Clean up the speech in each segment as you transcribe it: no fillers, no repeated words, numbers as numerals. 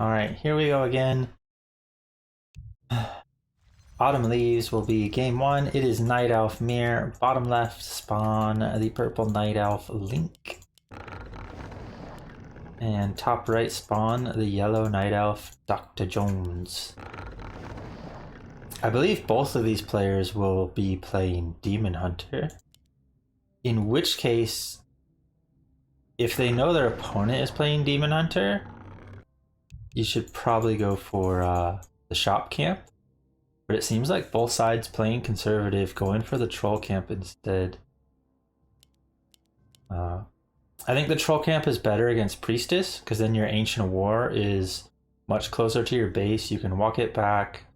Alright, here we go again. Autumn Leaves will be game one. It is Night Elf Mirror. Bottom left spawn the purple Night Elf Link. And top right spawn the yellow Night Elf doctajones. I believe both of these players will be playing Demon Hunter. In which case, if they know their opponent is playing Demon Hunter, you should probably go for the shop camp. But it seems like both sides playing conservative, going for the troll camp instead. I think the troll camp is better against Priestess, because then your Ancient War is much closer to your base. You can walk it back.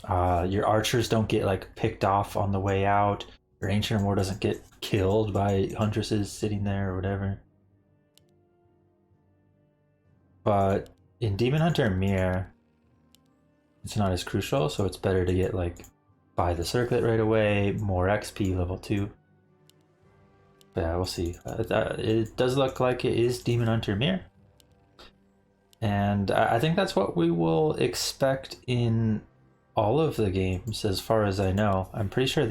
Your archers don't get like picked off on the way out. Your Ancient War doesn't get killed by huntresses sitting there or whatever. But in Demon Hunter Mirror, it's not as crucial, so it's better to get like buy the circlet right away, more XP level 2. But yeah, we'll see. It does look like it is Demon Hunter Mirror. And I think that's what we will expect in all of the games as far as I know. I'm pretty sure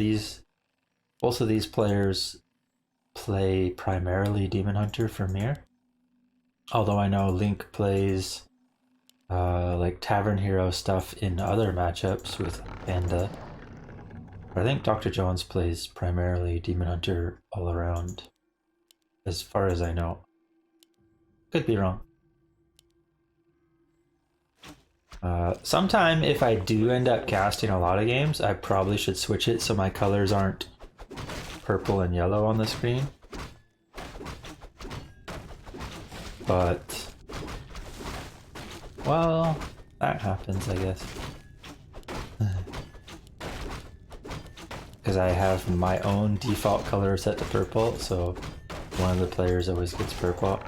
both of these players play primarily Demon Hunter for Mirror. Although I know Link plays like Tavern Hero stuff in other matchups with Panda. But I think doctajones plays primarily Demon Hunter all around, as far as I know. Could be wrong. Sometime if I do end up casting a lot of games, I probably should switch it so my colors aren't purple and yellow on the screen. But, well, that happens, I guess. Because I have my own default color set to purple, so one of the players always gets purple.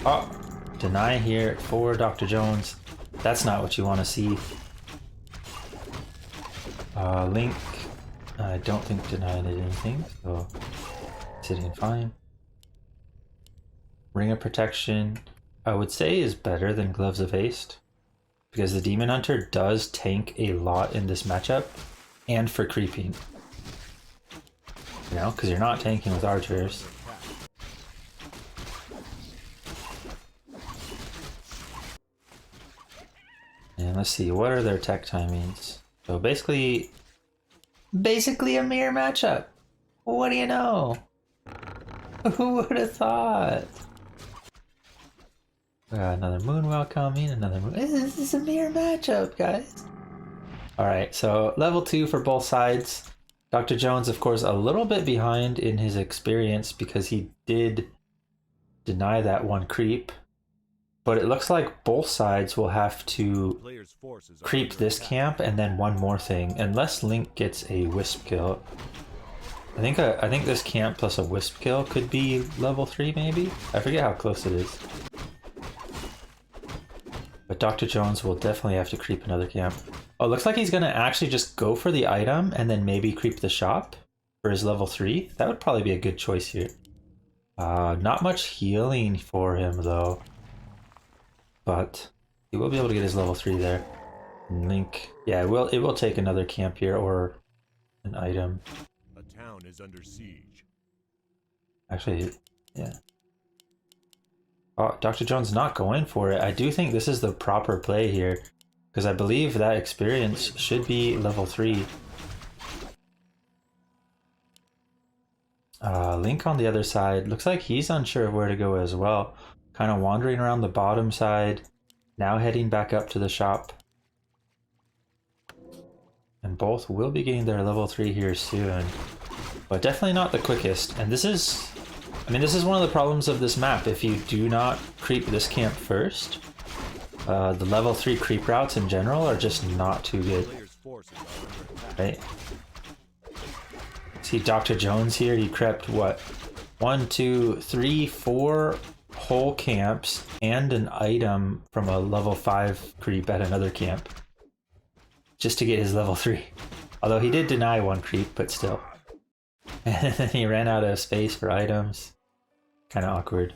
Oh, deny here for doctajones. That's not what you want to see. Link, I don't think denied anything, so sitting fine. Ring of Protection, I would say, is better than Gloves of Haste, because the Demon Hunter does tank a lot in this matchup, and for creeping. You know, because you're not tanking with archers. And let's see, what are their tech timings? So basically a mirror matchup. What do you know? Who would have thought? We got another Moonwell coming, another moon. This is a mirror matchup, guys. Alright, so level 2 for both sides. doctajones, of course, a little bit behind in his experience because he did deny that one creep. But it looks like both sides will have to creep this camp and then one more thing, unless Link gets a wisp kill. I think this camp plus a wisp kill could be level 3 maybe? I forget how close it is. But doctajones will definitely have to creep another camp. Oh, it looks like he's gonna actually just go for the item and then maybe creep the shop for his level 3. That would probably be a good choice here. Not much healing for him though. But he will be able to get his level 3 there. And Link, yeah, it will take another camp here or an item. A town is under siege. Actually, yeah. Oh, doctajones not going for it. I do think this is the proper play here, because I believe that experience should be level 3. Link on the other side, looks like he's unsure of where to go as well. Kind of wandering around the bottom side, now heading back up to the shop. And both will be getting their level 3 here soon, but definitely not the quickest. And this is, I mean, this is one of the problems of this map. If you do not creep this camp first, the level 3 creep routes in general are just not too good. Right? See doctajones here, he crept what? 1, 2, 3, 4 whole camps and an item from a level 5 creep at another camp just to get his level 3. Although he did deny one creep, but still. And then he ran out of space for items. Kind of awkward.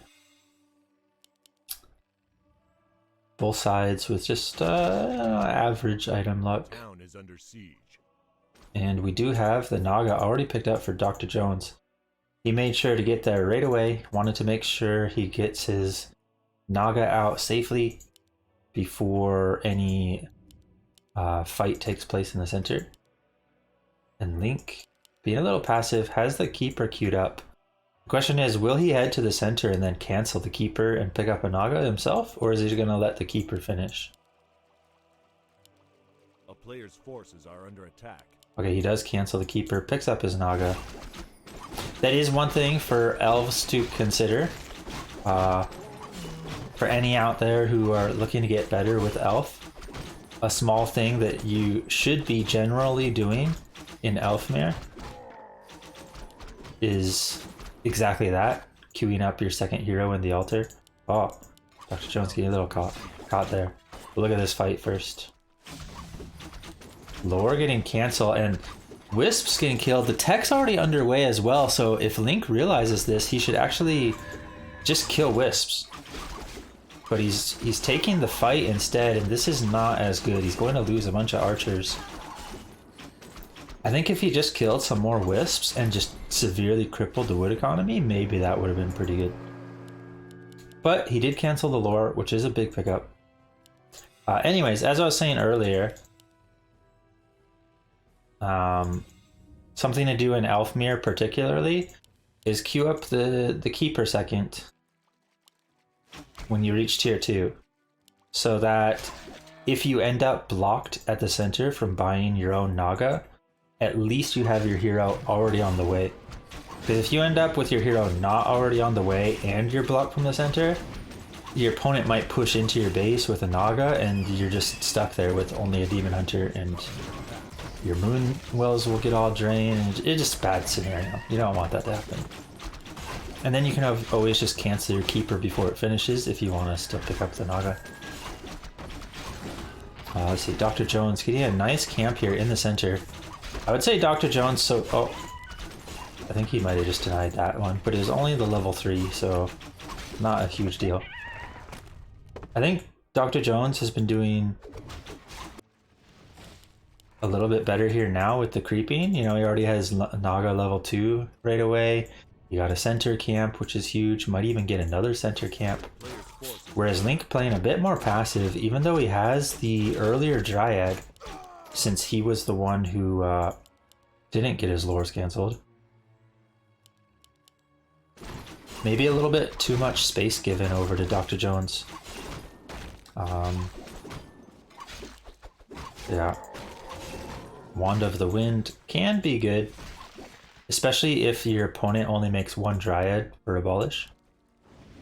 both sides with just average item luck. Town is under siege. And we do have the Naga already picked up for Dr. Jones. He made sure to get there right away, wanted to make sure he gets his Naga out safely before any fight takes place in the center. And Link, being a little passive, has the Keeper queued up. The question is, will he head to the center and then cancel the Keeper and pick up a Naga himself, or is he going to let the Keeper finish? A player's forces are under attack. Okay, he does cancel the Keeper, picks up his Naga. That is one thing for elves to consider. For any out there who are looking to get better with elf, a small thing that you should be generally doing in Elfmere is exactly that, queuing up your second hero in the altar. Oh, Dr. Jones getting a little caught there. But look at this fight first. Lore getting canceled and Wisp's getting killed. The tech's already underway as well, so if Link realizes this, he should actually just kill Wisps. But he's taking the fight instead, and this is not as good. He's going to lose a bunch of archers. I think if he just killed some more Wisps and just severely crippled the wood economy, maybe that would have been pretty good. But he did cancel the lore, which is a big pickup. Anyways, as I was saying earlier, something to do in Elfmere particularly is queue up the Keeper second when you reach tier 2, so that if you end up blocked at the center from buying your own Naga, at least you have your hero already on the way. Because if you end up with your hero not already on the way and you're blocked from the center, your opponent might push into your base with a Naga and you're just stuck there with only a Demon Hunter, and your moon wells will get all drained. It's just a bad scenario. You don't want that to happen. And then you can always just cancel your Keeper before it finishes if you want to still pick up the Naga. Let's see, Dr. Jones getting a nice camp here in the center. I would say Dr. Jones, oh, I think he might have just denied that one, but it was only the level 3, so not a huge deal. I think Dr. Jones has been doing a little bit better here now with the creeping. You know, he already has Naga level 2 right away. You got a center camp, which is huge. Might even get another center camp. Whereas Link playing a bit more passive, even though he has the earlier Dryad, since he was the one who didn't get his lores cancelled. Maybe a little bit too much space given over to Dr. Jones. Yeah. Wand of the Wind can be good, especially if your opponent only makes 1 Dryad for Abolish.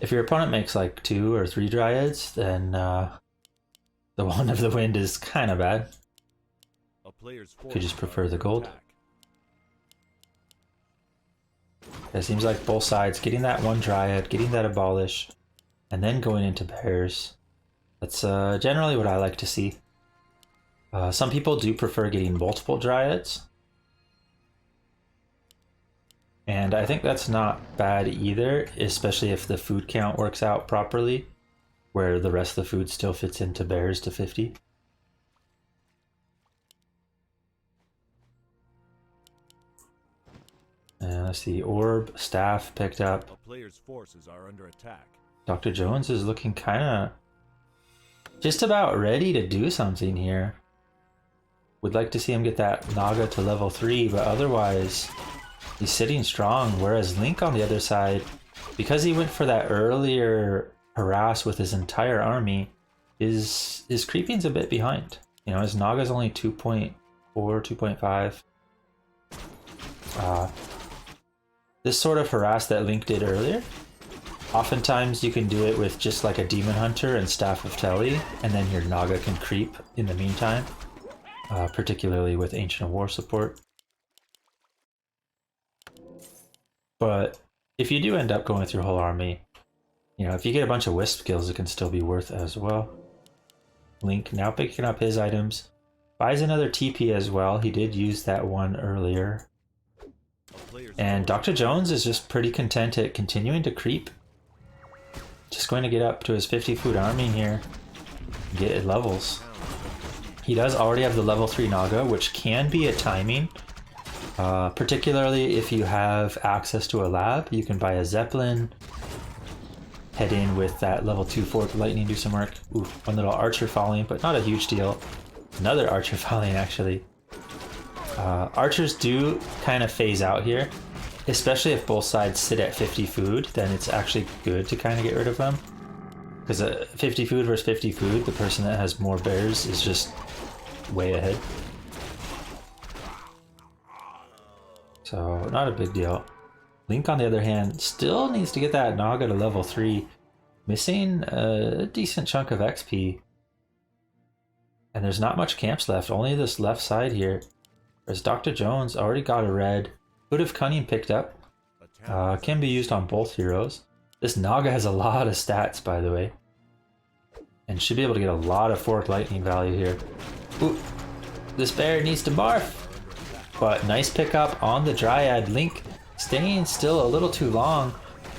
If your opponent makes like 2 or 3 Dryads, then the Wand of the Wind is kind of bad. Could just prefer the gold. It seems like both sides getting that 1 Dryad, getting that Abolish, and then going into bears. That's generally what I like to see. Some people do prefer getting multiple Dryads, and I think that's not bad either, especially if the food count works out properly, where the rest of the food still fits into bears to 50. And let's see, Orb, Staff picked up. A player's forces are under attack. Dr. Jones is looking kind of just about ready to do something here. Would like to see him get that Naga to level 3, but otherwise he's sitting strong. Whereas Link on the other side, because he went for that earlier harass with his entire army, his creeping's a bit behind. You know, his Naga's only 2.4, 2.5. This sort of harass that Link did earlier, oftentimes you can do it with just like a Demon Hunter and Staff of Telly, and then your Naga can creep in the meantime, particularly with Ancient of War support. But if you do end up going with your whole army, you know, if you get a bunch of Wisp kills, it can still be worth it as well. Link now picking up his items, buys another TP as well. He did use that one earlier. And Dr. Jones is just pretty content at continuing to creep. Just going to get up to his 50 food army here. get levels. He does already have the level 3 Naga, which can be a timing. Particularly if you have access to a lab, you can buy a Zeppelin, head in with that level 2 Fork Lightning, do some work. Ooh, one little Archer falling, but not a huge deal. Another Archer falling, actually. Archers do kind of phase out here, especially if both sides sit at 50 food, then it's actually good to kind of get rid of them. Because 50 food versus 50 food, the person that has more bears is just way ahead. So, not a big deal. Link, on the other hand, still needs to get that Naga to level 3, missing a decent chunk of XP. And there's not much camps left, only this left side here. Whereas Dr. Jones already got a red. Hood of Cunning picked up. Can be used on both heroes. This Naga has a lot of stats, by the way. And should be able to get a lot of Fork Lightning value here. Ooh, this bear needs to barf. But nice pickup on the Dryad. Link staying still a little too long.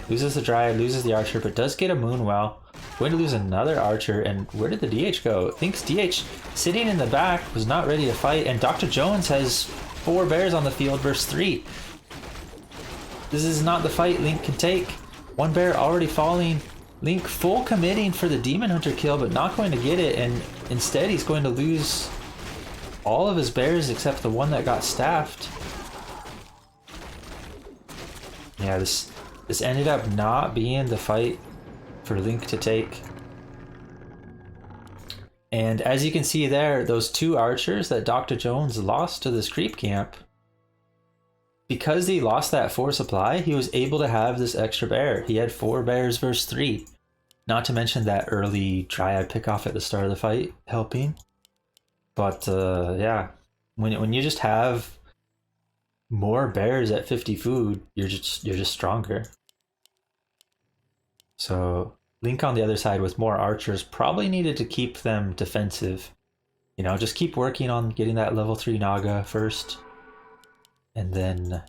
Loses the Dryad, loses the Archer, but does get a Moonwell. Going to lose another Archer, and where did the DH go? Link's DH sitting in the back, was not ready to fight, and Dr. Jones has 4 bears on the field versus 3. This is not the fight Link can take. 1 bear already falling. Link full committing for the Demon Hunter kill, but not going to get it, and instead he's going to lose all of his bears except the one that got staffed. Yeah, this ended up not being the fight for Link to take. And as you can see there, those 2 archers that Dr. Jones lost to this creep camp, because he lost that 4 supply, he was able to have this extra bear. He had 4 bears versus 3. Not to mention that early Dryad pickoff at the start of the fight helping. But yeah, when you just have more bears at 50 food, you're just stronger. So Link on the other side with more archers probably needed to keep them defensive. You know, just keep working on getting that level 3 Naga first, and then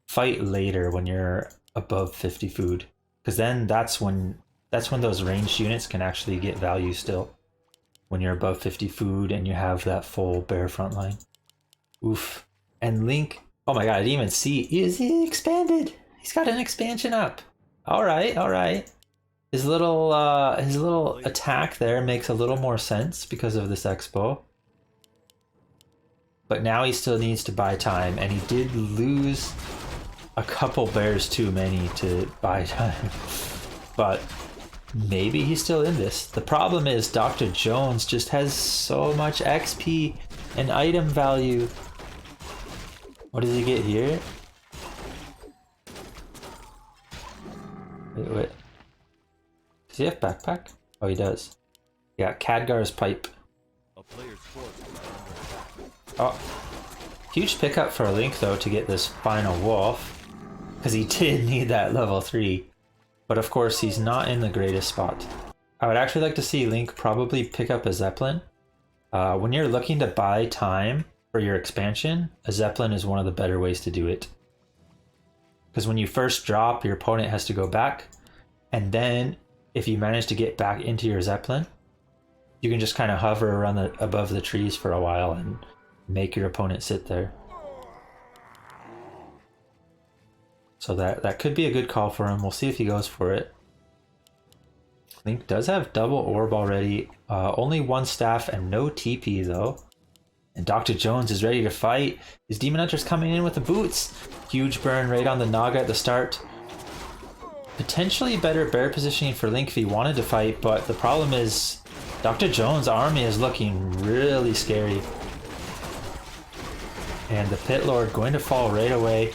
fight later when you're above 50 food, because then that's when those ranged units can actually get value still. When you're above 50 food and you have that full bear front line. Oof. And Link, oh my god, I didn't even see. Is he expanded? He's got an expansion up. Alright, alright. His little attack there makes a little more sense because of this expo. But now he still needs to buy time, and he did lose a couple bears too many to buy time. But maybe he's still in this. The problem is Dr. Jones just has so much XP and item value. What does he get here? Wait. Does he have backpack? Oh, he does. Yeah, Khadgar's pipe. Oh, huge pickup for Link though to get this final wolf, because he did need that level 3. But of course, he's not in the greatest spot. I would actually like to see Link probably pick up a Zeppelin. When you're looking to buy time for your expansion, a Zeppelin is one of the better ways to do it. Because when you first drop, your opponent has to go back. And then, if you manage to get back into your Zeppelin, you can just kind of hover around above the trees for a while and make your opponent sit there. So that could be a good call for him. We'll see if he goes for it. Link does have double orb already. Only 1 staff and no TP though. And Dr. Jones is ready to fight. His Demon Hunter's coming in with the boots. Huge burn right on the Naga at the start. Potentially better bear positioning for Link if he wanted to fight, but the problem is Dr. Jones' army is looking really scary. And the Pit Lord going to fall right away.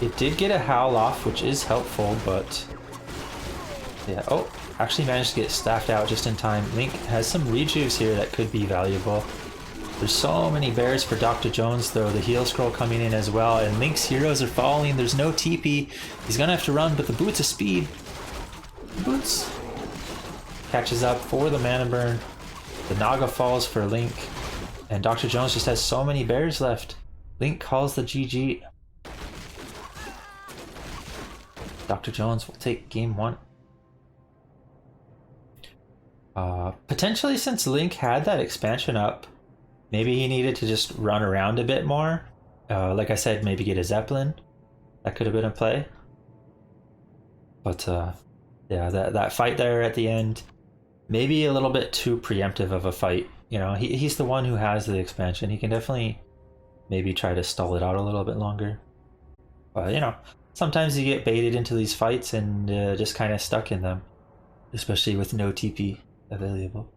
It did get a howl off, which is helpful, but yeah. Oh, actually managed to get staffed out just in time. Link has some rejuves here that could be valuable. There's so many bears for Dr. Jones though. The heal scroll coming in as well, and Link's heroes are falling. There's no TP. He's gonna have to run, but the boots of speed. Boots catches up for the mana burn. The Naga falls for Link, and Dr. Jones just has so many bears left. Link calls the GG. Dr. Jones will take game 1. Potentially, since Link had that expansion up, maybe he needed to just run around a bit more. Like I said, maybe get a Zeppelin. That could have been a play. But yeah, that fight there at the end, maybe a little bit too preemptive of a fight. You know, he's the one who has the expansion. He can definitely maybe try to stall it out a little bit longer. But, you know, sometimes you get baited into these fights and just kind of stuck in them, especially with no TP available.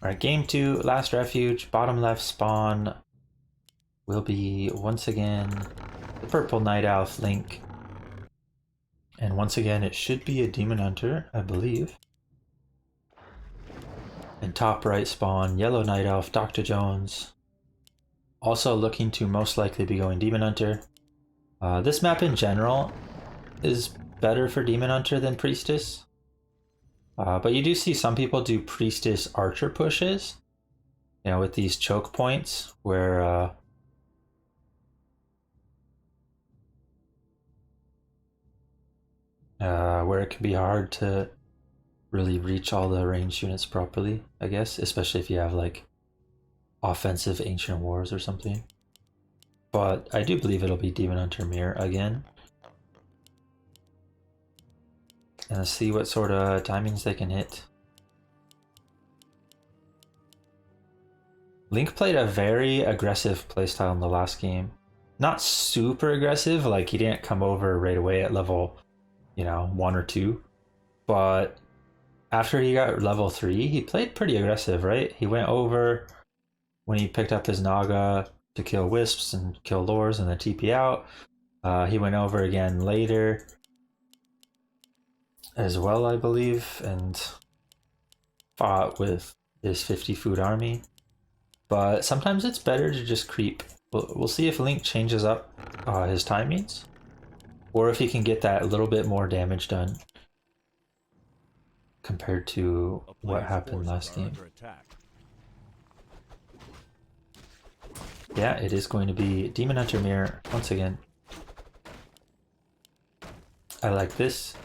Alright, game 2, last refuge, bottom left spawn will be once again the purple night elf Link. And once again, it should be a demon hunter, I believe. And top right spawn, yellow night elf, Dr. Jones. Also looking to most likely be going demon hunter. This map in general is better for demon hunter than priestess. But you do see some people do priestess archer pushes, you know, with these choke points where it can be hard to really reach all the ranged units properly, I guess, especially if you have like offensive ancient wars or something. But I do believe it'll be demon hunter mirror again. And let's see what sort of timings they can hit. Link played a very aggressive playstyle in the last game. Not super aggressive, like he didn't come over right away at level, you know, 1 or 2. But after he got level 3, he played pretty aggressive, right? He went over when he picked up his Naga to kill wisps and kill lures and then TP out. He went over again later as well, I believe, and fought with his 50 food army. But sometimes it's better to just creep. We'll see if Link changes up his timings, or if he can get that little bit more damage done compared to what happened last game. Yeah, it is going to be Demon Hunter Mirror once again. I like this.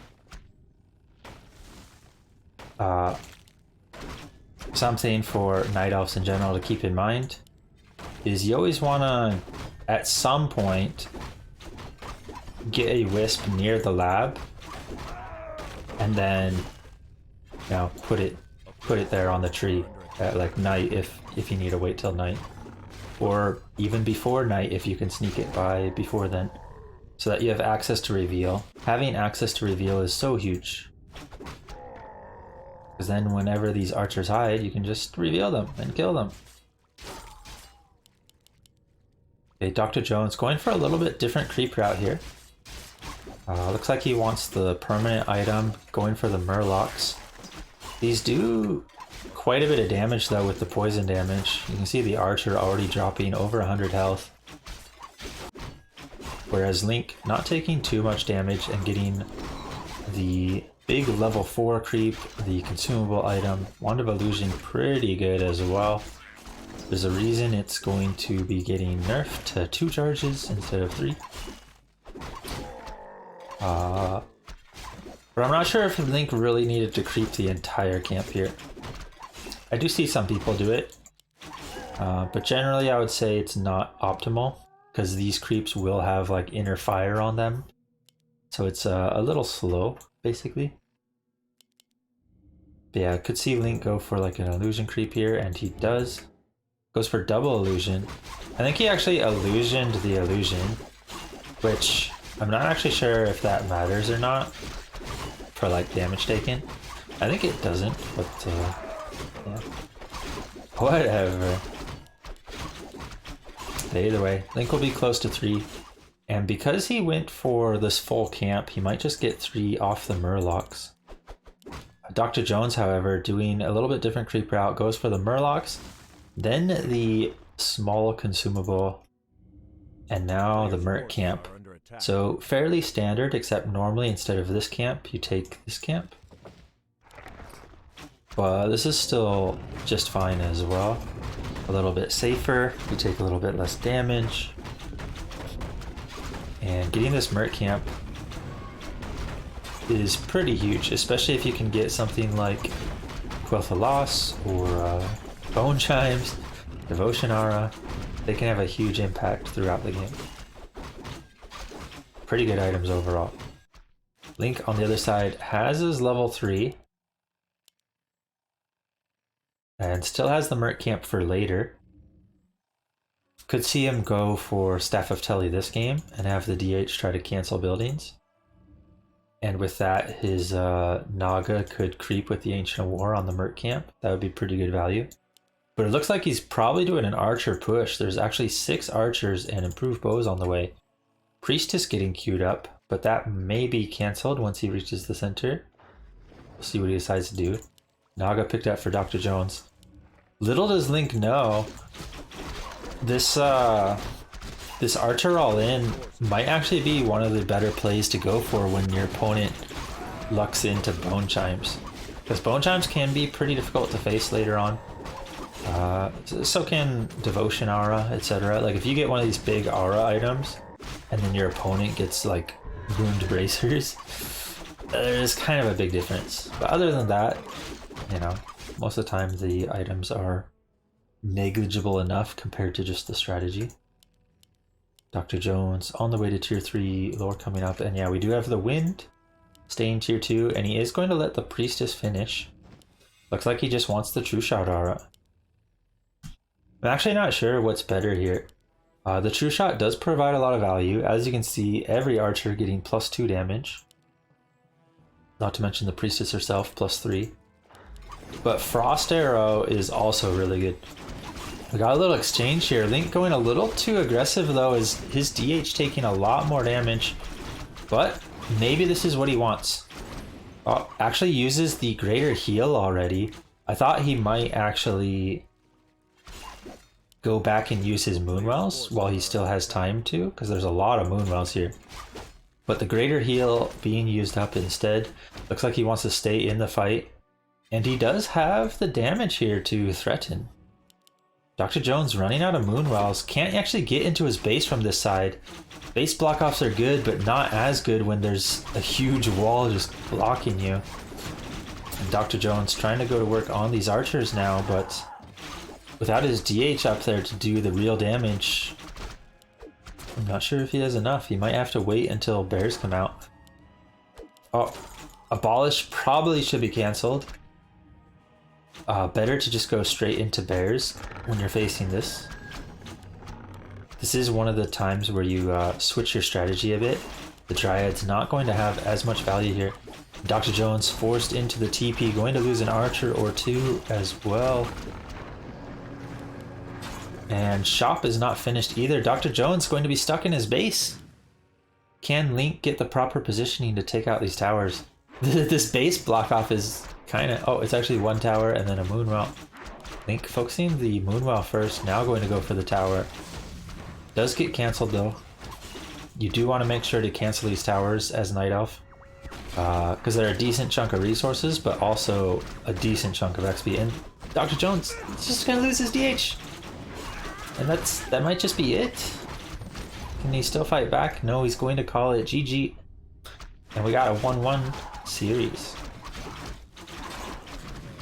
Something for Night Elves in general to keep in mind is you always want to, at some point, get a wisp near the lab and then, you know, put it there on the tree at like night if you need to wait till night, or even before night if you can sneak it by before then, so that you have access to reveal. Having access to reveal is so huge, because then whenever these archers hide, you can just reveal them and kill them. Okay, Dr. Jones going for a little bit different creep route here. Looks like he wants the permanent item, going for the Murlocs. These do quite a bit of damage though with the poison damage. You can see the archer already dropping over 100 health. Whereas Link not taking too much damage and getting the big level 4 creep, the consumable item, Wand of Illusion pretty good as well. There's a reason it's going to be getting nerfed to 2 charges instead of 3. But I'm not sure if Link really needed to creep the entire camp here. I do see some people do it, but generally I would say it's not optimal, because these creeps will have like inner fire on them, so it's a little slow basically. But yeah, I could see Link go for like an illusion creep here, and he does. Goes for double illusion. I think he actually illusioned the illusion, which I'm not actually sure if that matters or not for like damage taken. I think it doesn't, but yeah. Whatever. But either way, Link will be close to 3. And because he went for this full camp, he might just get 3 off the Murlocs. Dr. Jones, however, doing a little bit different creep route, goes for the Murlocs, then the small consumable, and now the Merc camp. So fairly standard, except normally instead of this camp, you take this camp. But this is still just fine as well. A little bit safer, you take a little bit less damage. And getting this Merc camp is pretty huge, especially if you can get something like Quel'Tha Loss or Bone Chimes, Devotion Aura. They can have a huge impact throughout the game. Pretty good items overall. Link on the other side has his level 3. And still has the Merc Camp for later. Could see him go for Staff of Telly this game and have the DH try to cancel buildings. And with that, his Naga could creep with the Ancient War on the Merc Camp. That would be pretty good value. But it looks like he's probably doing an Archer push. There's actually 6 Archers and improved bows on the way. Priestess getting queued up, but that may be cancelled once he reaches the center. We'll see what he decides to do. Naga picked up for Dr. Jones. Little does Link know, this Archer all in might actually be one of the better plays to go for when your opponent lucks into Bone Chimes. Because Bone Chimes can be pretty difficult to face later on. So can Devotion Aura, etc. Like if you get one of these big Aura items, and then your opponent gets like Wound Bracers, there's kind of a big difference. But other than that, you know, most of the time the items are negligible enough compared to just the strategy. Dr. Jones on the way to tier 3 lore coming up, and yeah, we do have the Wind staying tier 2, and he is going to let the Priestess finish. Looks like he just wants the True Shot Aura. I'm actually not sure what's better here. The True Shot does provide a lot of value. As you can see, every Archer getting +2 damage. Not to mention the Priestess herself, +3. But Frost Arrow is also really good. We got a little exchange here. Link going a little too aggressive though, is his DH taking a lot more damage. But maybe this is what he wants. Oh, actually uses the greater heal already. I thought he might actually go back and use his Moonwells while he still has time to, because there's a lot of Moonwells here. But the greater heal being used up instead. Looks like he wants to stay in the fight. And he does have the damage here to threaten. Dr. Jones running out of Moonwells, can't actually get into his base from this side. Base block-offs are good, but not as good when there's a huge wall just blocking you. And Dr. Jones trying to go to work on these Archers now, but without his DH up there to do the real damage, I'm not sure if he has enough. He might have to wait until bears come out. Oh, Abolish probably should be cancelled. Better to just go straight into bears when you're facing this. This is one of the times where you switch your strategy a bit. The Dryad's not going to have as much value here. Dr. Jones forced into the TP, going to lose an Archer or 2 as well. And Shop is not finished either. Dr. Jones going to be stuck in his base. Can Link get the proper positioning to take out these towers? This base block off is kind of... Oh, it's actually 1 tower and then a Moonwell. Link focusing the Moonwell first, now going to go for the tower. Does get cancelled though. You do want to make sure to cancel these towers as Night Elf. Because they're a decent chunk of resources, but also a decent chunk of XP. And Dr. Jones is just going to lose his DH. And that might just be it. Can he still fight back? No, he's going to call it GG. And we got a 1-1 series.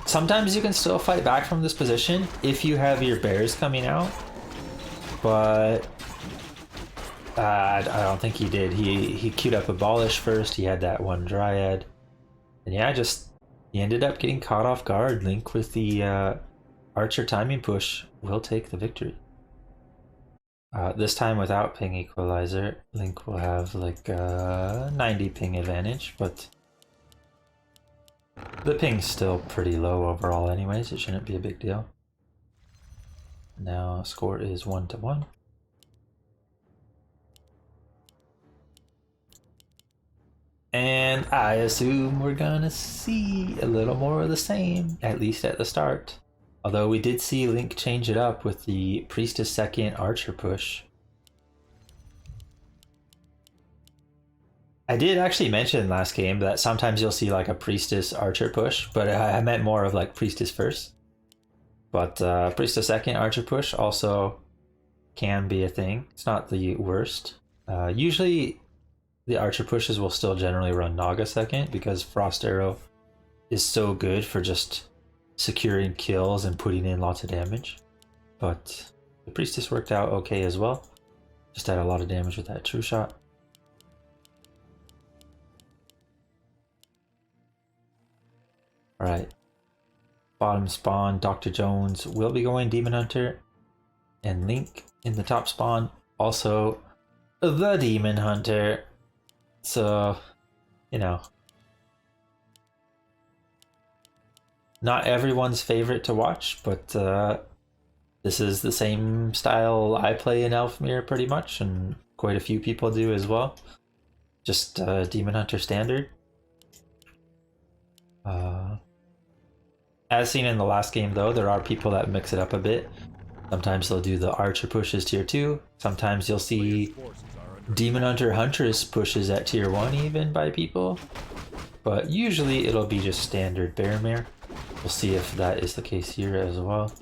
Sometimes you can still fight back from this position if you have your bears coming out. But I don't think he did. He queued up Abolish first. He had that 1 Dryad. And yeah, he ended up getting caught off guard. Link with the Archer timing push will take the victory. This time without ping equalizer, Link will have like a 90 ping advantage, but the ping's still pretty low overall anyways, it shouldn't be a big deal. Now score is 1-1. And I assume we're gonna see a little more of the same, at least at the start. Although we did see Link change it up with the Priestess second Archer push. I did actually mention last game that sometimes you'll see like a Priestess Archer push, but I meant more of like Priestess first. But Priestess second Archer push also can be a thing. It's not the worst. Usually the archer pushes will still generally run Naga second because Frost Arrow is so good for just securing kills and putting in lots of damage. But the Priestess worked out okay as well. Just had a lot of damage with that true shot. Alright. Bottom spawn, Dr. Jones will be going Demon Hunter. And Link in the top spawn, also the Demon Hunter. So, you know, not everyone's favorite to watch, but this is the same style I play in Elfmere pretty much, and quite a few people do as well. Just Demon Hunter standard. As seen in the last game though, there are people that mix it up a bit. Sometimes they'll do the Archer pushes tier 2. Sometimes you'll see Demon Hunter Huntress pushes at tier 1 even by people. But usually it'll be just standard Bearmere. We'll see if that is the case here as well.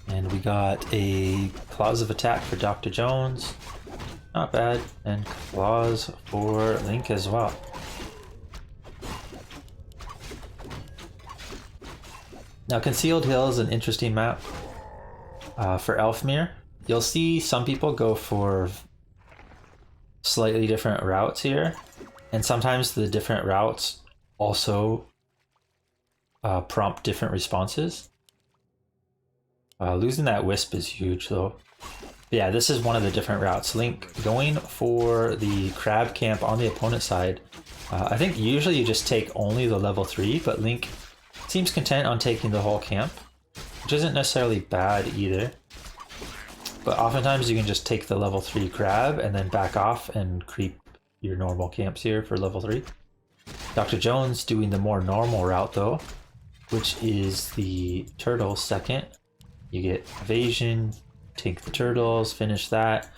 And we got a Claws of Attack for Dr. Jones. Not bad. And Claws for Link as well. Now Concealed Hill is an interesting map for Elfmere. You'll see some people go for slightly different routes here. And sometimes the different routes also prompt different responses. Losing that Wisp is huge though. But yeah, this is one of the different routes. Link going for the crab camp on the opponent side. I think usually you just take only the level 3, but Link seems content on taking the whole camp, which isn't necessarily bad either. But oftentimes you can just take the level 3 crab and then back off and creep your normal camps here for level 3. Dr. Jones doing the more normal route though, which is the turtle second. You get evasion, take the turtles, finish that,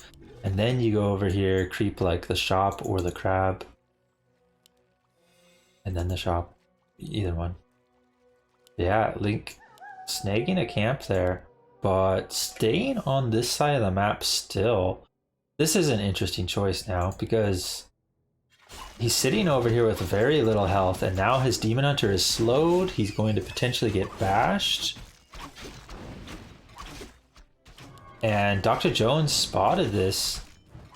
and then you go over here, creep like the shop or the crab, and then the shop, either one. Yeah, Link snagging a camp there, but staying on this side of the map still. This is an interesting choice now because he's sitting over here with very little health, and now his Demon Hunter is slowed. He's going to potentially get bashed. And Dr. Jones spotted this.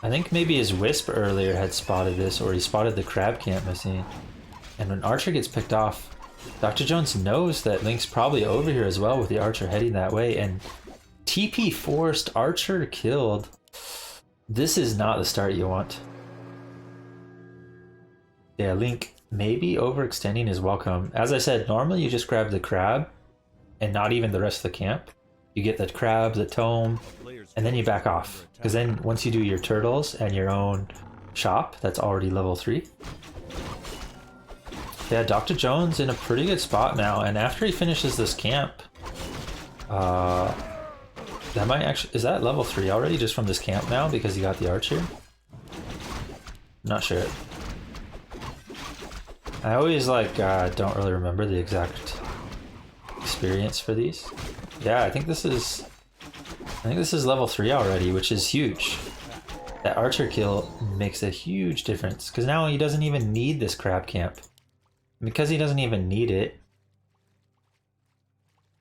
I think maybe his Wisp earlier had spotted this, or he spotted the crab camp missing. And when Archer gets picked off, Dr. Jones knows that Link's probably over here as well with the Archer heading that way, and TP forced, Archer killed. This is not the start you want. Yeah, Link maybe overextending is welcome. As I said, normally you just grab the crab and not even the rest of the camp. You get the crab, the tome, and then you back off. Because then once you do your turtles and your own shop, that's already level 3. Yeah, Dr. Jones in a pretty good spot now, and after he finishes this camp, that might actually, is that level 3 already just from this camp now because he got the archer? Not sure. I always like don't really remember the exact experience for these. Yeah, I think this is level 3 already, which is huge. That archer kill makes a huge difference because now he doesn't even need this crab camp. Because he doesn't even need it,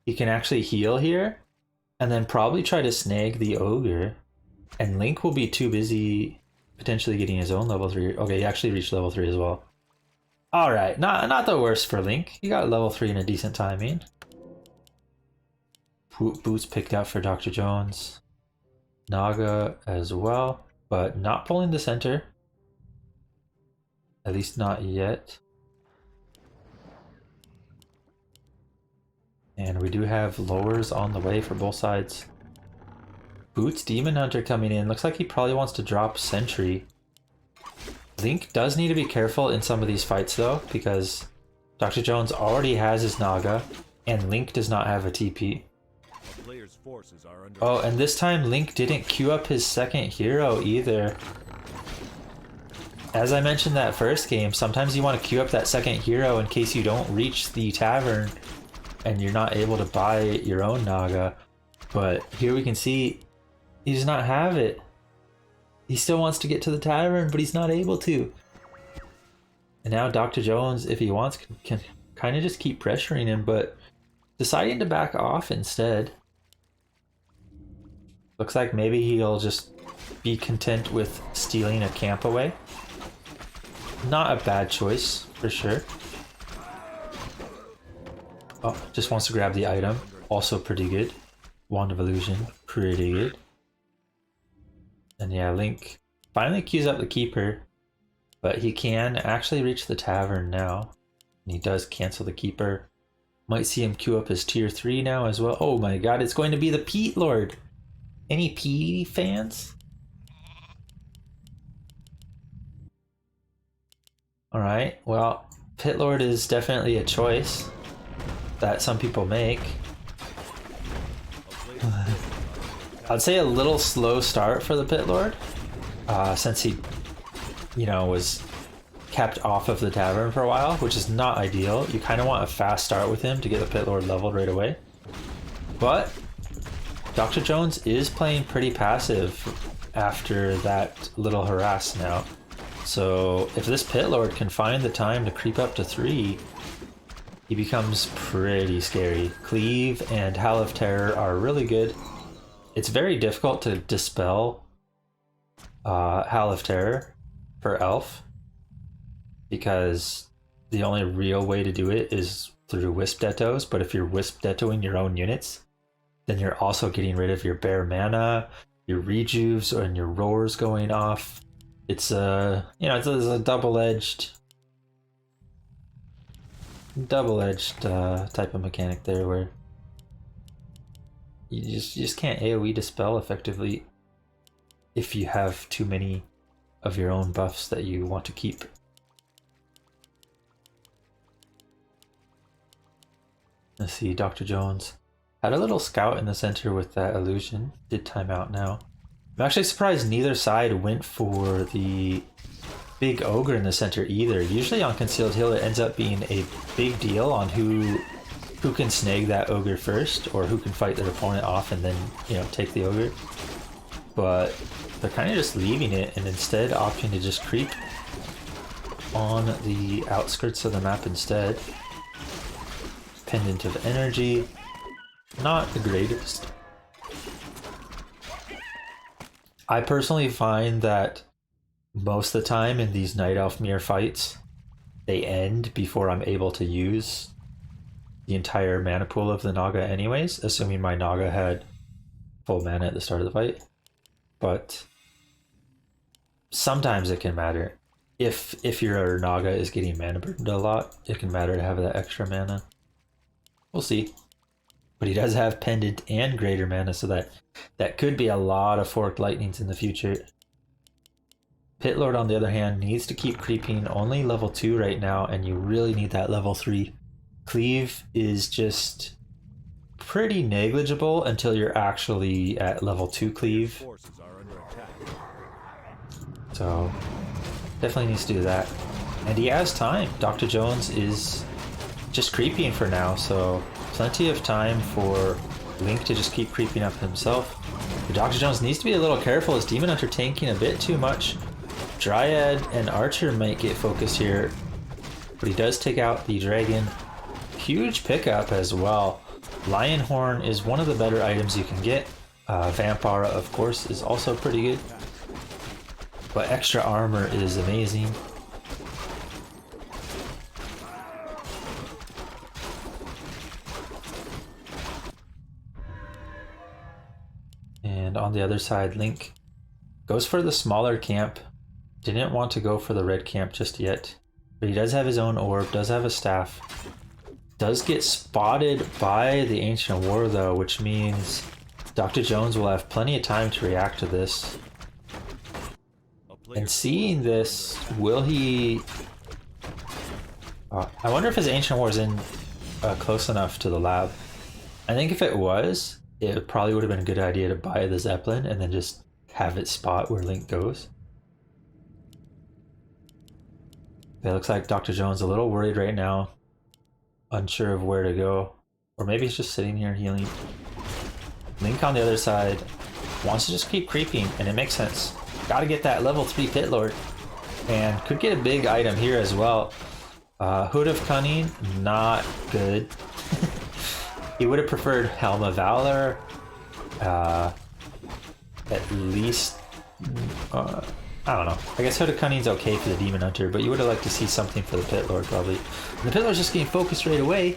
he can actually heal here and then probably try to snag the ogre, and Link will be too busy potentially getting his own level 3. Okay, he actually reached level 3 as well. Alright, not the worst for Link. He got level 3 in a decent timing. Boots picked out for Dr. Jones. Naga as well, but not pulling the center. At least not yet. And we do have lowers on the way for both sides. Boots Demon Hunter coming in. Looks like he probably wants to drop Sentry. Link does need to be careful in some of these fights though, because Dr. Jones already has his Naga, and Link does not have a TP. Oh, and this time Link didn't queue up his second hero either. as I mentioned that first game, sometimes you want to queue up that second hero in case you don't reach the tavern and you're not able to buy your own Naga. But here we can see he does not have it. He still wants to get to the tavern, but he's not able to. And now Dr. Jones, if he wants, can kind of just keep pressuring him, but deciding to back off instead. Looks like maybe he'll just be content with stealing a camp away. Not a bad choice, for sure. Oh, just wants to grab the item. Also pretty good. Wand of Illusion, pretty good. And yeah, Link finally queues up the Keeper, but he can actually reach the tavern now. And he does cancel the Keeper. Might see him queue up his tier 3 now as well. Oh my god, it's going to be the Pete Lord. Any Pete fans? Alright, well, Pit Lord is definitely a choice that some people make. I'd say a little slow start for the Pit Lord, since he, was kept off of the tavern for a while, which is not ideal. You kind of want a fast start with him to get the Pit Lord leveled right away. But Dr. Jones is playing pretty passive after that little harass now. So if this Pit Lord can find the time to creep up to 3, he becomes pretty scary. Cleave and Howl of Terror are really good. It's very difficult to dispel Howl of Terror for Elf, because the only real way to do it is through Wisp Detos, but if you're Wisp Detoing your own units, then you're also getting rid of your bare mana, your rejuves, and your roars going off. It's a, it's a double-edged type of mechanic there, where you just can't AoE dispel effectively if you have too many of your own buffs that you want to keep. Let's see, Dr. Jones had a little scout in the center with that illusion. Did time out now. I'm actually surprised neither side went for the big ogre in the center either. Usually on Concealed Hill it ends up being a big deal on who can snag that ogre first, or who can fight their opponent off and then, take the ogre. But they're kind of just leaving it and instead opting to just creep on the outskirts of the map instead. Pendant of Energy, not the greatest. I personally find that most of the time in these Night Elf mirror fights, they end before I'm able to use the entire mana pool of the Naga anyways, assuming my Naga had full mana at the start of the fight. But sometimes it can matter. If your Naga is getting mana burdened a lot, it can matter to have that extra mana. We'll see. But he does have Pendant and Greater Mana, so that could be a lot of Forked Lightnings in the future. Pit Lord, on the other hand, needs to keep creeping. Only level 2 right now, and you really need that level 3. Cleave is just pretty negligible until you're actually at level 2 Cleave. So definitely needs to do that. And he has time. Dr. Jones is just creeping for now, so plenty of time for Link to just keep creeping up himself. But Dr. Jones needs to be a little careful. His Demon Hunter tanking a bit too much. Dryad and Archer might get focused here, but he does take out the Dragon. Huge pickup as well. Lion Horn is one of the better items you can get. Vampara, of course, is also pretty good, but extra armor is amazing. And on the other side, Link goes for the smaller camp. Didn't want to go for the red camp just yet, but he does have his own orb, does have a staff. Does get spotted by the Ancient War though, which means Dr. Jones will have plenty of time to react to this. And seeing this, will he... I wonder if his Ancient War is in close enough to the lab. I think if it was, it probably would have been a good idea to buy the Zeppelin and then just have it spot where Link goes. It looks like Dr. Jones a little worried right now. Unsure of where to go. Or maybe he's just sitting here healing. Link on the other side wants to just keep creeping, and it makes sense. Gotta get that level 3 Pit Lord. And could get a big item here as well. Hood of Cunning, not good. He would have preferred Helm of Valor. At least... I don't know. I guess Hood of Cunning's okay for the Demon Hunter, but you would have liked to see something for the Pit Lord, probably. And the Pit Lord's just getting focused right away.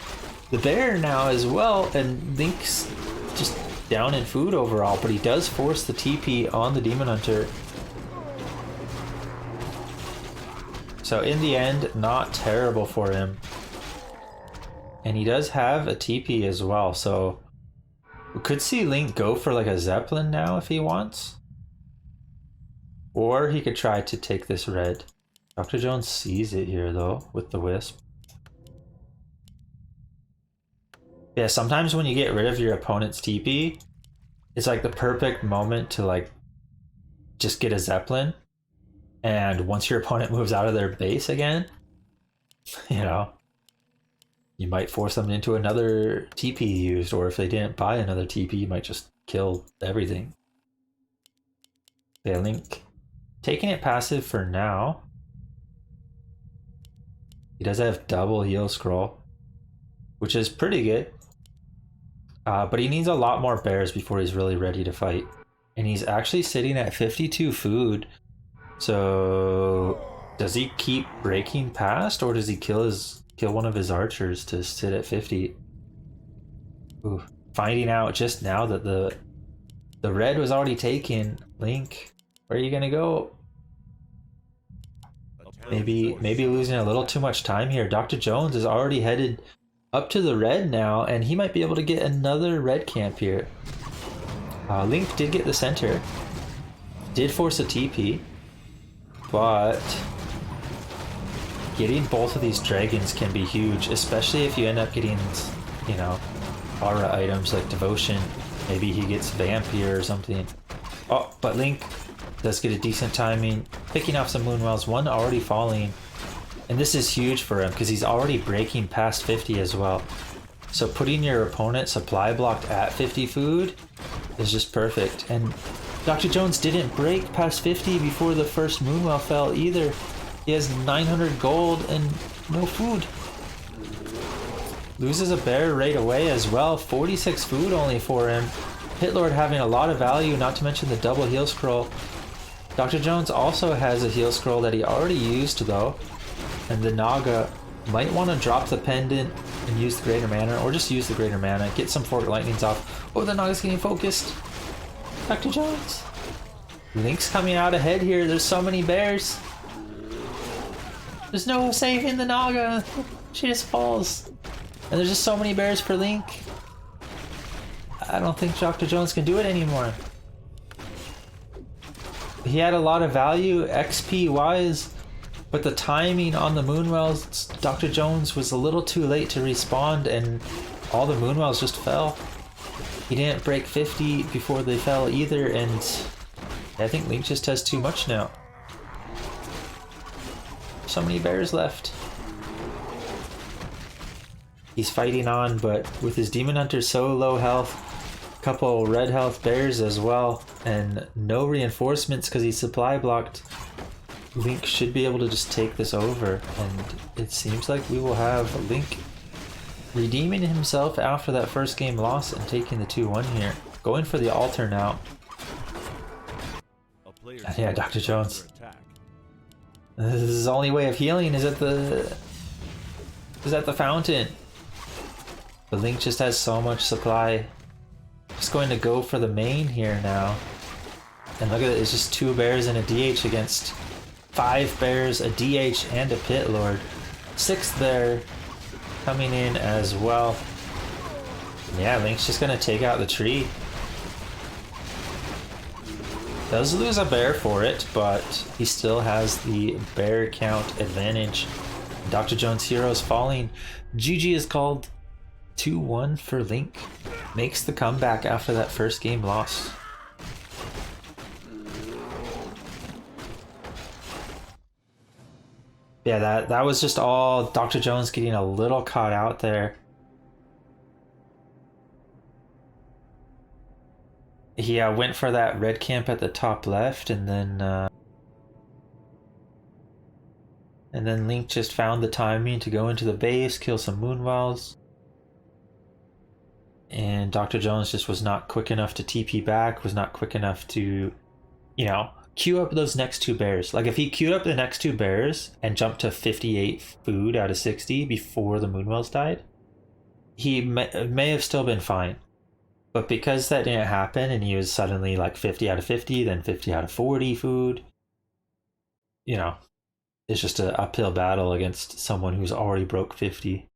The bear now as well, and Link's just down in food overall, but he does force the TP on the Demon Hunter. So in the end, not terrible for him. And he does have a TP as well, so we could see Link go for like a Zeppelin now if he wants. Or he could try to take this red. Dr. Jones sees it here though, with the Wisp. Yeah, sometimes when you get rid of your opponent's TP, it's like the perfect moment to like just get a Zeppelin. And once your opponent moves out of their base again, you know, you might force them into another TP used, or if they didn't buy another TP, you might just kill everything. Yeah, Link taking it passive for now. He does have double heal scroll, which is pretty good. But he needs a lot more bears before he's really ready to fight. And he's actually sitting at 52 food. So does he keep breaking past, or does he kill one of his archers to sit at 50? Ooh, finding out just now that the red was already taken. Link, where are you gonna go? Maybe losing a little too much time here. Dr. Jones is already headed up to the red now, and he might be able to get another red camp here. Link did get the center, did force a TP, but getting both of these dragons can be huge, especially if you end up getting, you know, aura items like Devotion. Maybe he gets Vamp here or something. Oh, but Link does get a decent timing, picking off some Moonwells, one already falling. And this is huge for him because he's already breaking past 50 as well. So putting your opponent supply blocked at 50 food is just perfect. And Dr. Jones didn't break past 50 before the first Moonwell fell either. He has 900 gold and no food. Loses a bear right away as well. 46 food only for him. Pit Lord having a lot of value, not to mention the double heal scroll. Dr. Jones also has a heal scroll that he already used though. And the Naga might want to drop the pendant and use the greater mana, or just use the greater mana, get some Fork Lightnings off. Oh, the Naga's getting focused. Dr. Jones. Link's coming out ahead here. There's so many bears. There's no saving the Naga. She just falls. And there's just so many bears for Link. I don't think Dr. Jones can do it anymore. He had a lot of value XP wise, but the timing on the Moonwells, Dr. Jones was a little too late to respawn, and all the Moonwells just fell. He didn't break 50 before they fell either, and I think Link just has too much now. So many bears left. He's fighting on, but with his Demon Hunter so low health, a couple red health bears as well, and no reinforcements because he's supply blocked, Link should be able to just take this over, and it seems like we will have Link redeeming himself after that first game loss and taking the 2-1 here. Going for the altar now. Yeah, Dr. Jones. This is his only way of healing is at the fountain. But Link just has so much supply. Just going to go for the main here now. And look at it, it's just 2 bears and a DH against 5 bears, a DH, and a Pit Lord. 6th bear coming in as well. And yeah, Link's just gonna take out the tree. Does lose a bear for it, but he still has the bear count advantage. Dr. Jones' heroes falling. GG is called. 2-1 for Link. Makes the comeback after that first game loss. Yeah, that was just all Dr. Jones getting a little caught out there. He went for that red camp at the top left, and then Link just found the timing to go into the base, kill some Moonwells. And Dr. Jones just was not quick enough to TP back, was not quick enough to, queue up those next two bears. Like, if he queued up the next two bears and jumped to 58 food out of 60 before the Moonwells died, he may have still been fine. But because that didn't happen and he was suddenly like 50 out of 50, then 50 out of 40 food, it's just an uphill battle against someone who's already broke 50.